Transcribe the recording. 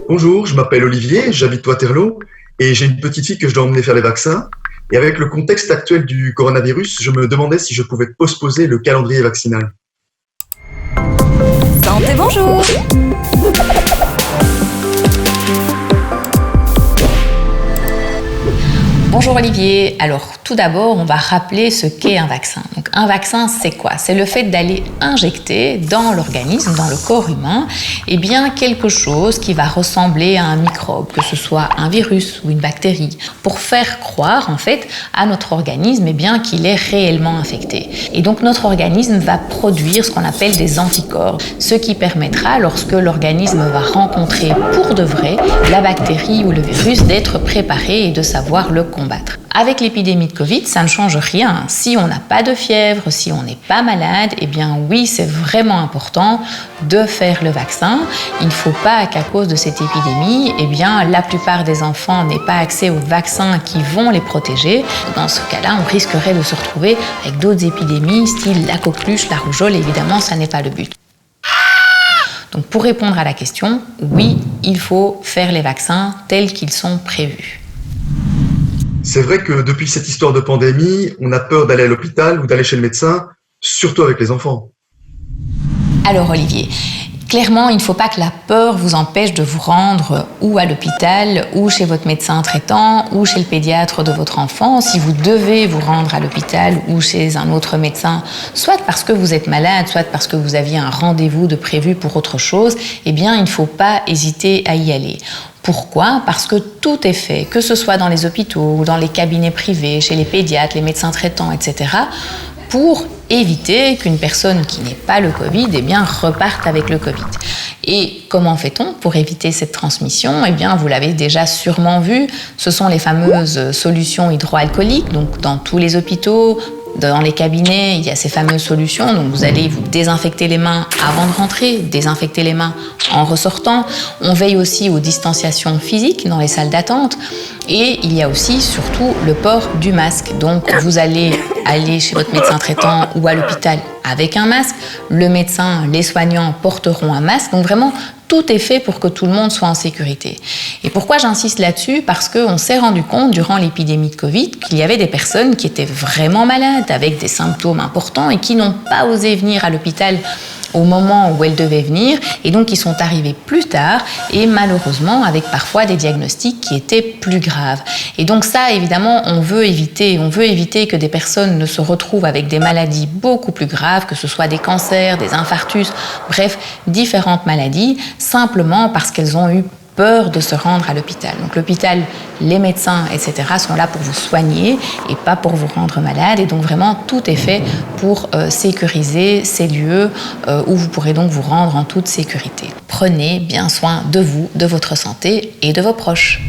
Bonjour, je m'appelle Olivier, j'habite Waterloo et j'ai une petite fille que je dois emmener faire les vaccins. Et avec le contexte actuel du coronavirus, je me demandais si je pouvais postposer le calendrier vaccinal. Santé, bonjour. Bonjour Olivier. Alors tout d'abord, on va rappeler ce qu'est un vaccin. Donc un vaccin, c'est quoi? C'est le fait d'aller injecter dans l'organisme, dans le corps humain, quelque chose qui va ressembler à un microbe, que ce soit un virus ou une bactérie, pour faire croire en fait à notre organisme qu'il est réellement infecté. Et donc notre organisme va produire ce qu'on appelle des anticorps, ce qui permettra, lorsque l'organisme va rencontrer pour de vrai la bactérie ou le virus, d'être préparé et de savoir le combattre. Avec l'épidémie de Covid, ça ne change rien. Si on n'a pas de fièvre, si on n'est pas malade, oui, c'est vraiment important de faire le vaccin. Il ne faut pas qu'à cause de cette épidémie, la plupart des enfants n'aient pas accès aux vaccins qui vont les protéger. Dans ce cas-là, on risquerait de se retrouver avec d'autres épidémies, style la coqueluche, la rougeole. Évidemment, ça n'est pas le but. Donc, pour répondre à la question, oui, il faut faire les vaccins tels qu'ils sont prévus. C'est vrai que depuis cette histoire de pandémie, on a peur d'aller à l'hôpital ou d'aller chez le médecin, surtout avec les enfants. Alors Olivier, clairement, il ne faut pas que la peur vous empêche de vous rendre ou à l'hôpital, ou chez votre médecin traitant, ou chez le pédiatre de votre enfant. Si vous devez vous rendre à l'hôpital ou chez un autre médecin, soit parce que vous êtes malade, soit parce que vous aviez un rendez-vous de prévu pour autre chose, il ne faut pas hésiter à y aller. Pourquoi? Parce que tout est fait, que ce soit dans les hôpitaux ou dans les cabinets privés, chez les pédiatres, les médecins traitants, etc., pour éviter qu'une personne qui n'ait pas le Covid reparte avec le Covid. Et comment fait-on pour éviter cette transmission? Vous l'avez déjà sûrement vu, ce sont les fameuses solutions hydroalcooliques. Donc dans tous les hôpitaux, dans les cabinets, il y a ces fameuses solutions. Donc vous allez vous désinfecter les mains avant de rentrer, désinfecter les mains en ressortant. On veille aussi aux distanciations physiques dans les salles d'attente. Et il y a aussi, surtout, le port du masque. Donc vous allez aller chez votre médecin traitant ou à l'hôpital avec un masque. Le médecin, les soignants porteront un masque. Donc vraiment, tout est fait pour que tout le monde soit en sécurité. Et pourquoi j'insiste là-dessus? Parce qu'on s'est rendu compte durant l'épidémie de Covid qu'il y avait des personnes qui étaient vraiment malades, avec des symptômes importants et qui n'ont pas osé venir à l'hôpital au moment où elles devaient venir, et donc qui sont arrivées plus tard, et malheureusement avec parfois des diagnostics qui étaient plus graves. Et donc ça, évidemment, on veut éviter que des personnes ne se retrouvent avec des maladies beaucoup plus graves, que ce soit des cancers, des infarctus, bref, différentes maladies, simplement parce qu'elles ont eu peur de se rendre à l'hôpital. Donc l'hôpital, les médecins, etc. sont là pour vous soigner et pas pour vous rendre malade. Et donc vraiment, tout est fait pour sécuriser ces lieux où vous pourrez donc vous rendre en toute sécurité. Prenez bien soin de vous, de votre santé et de vos proches.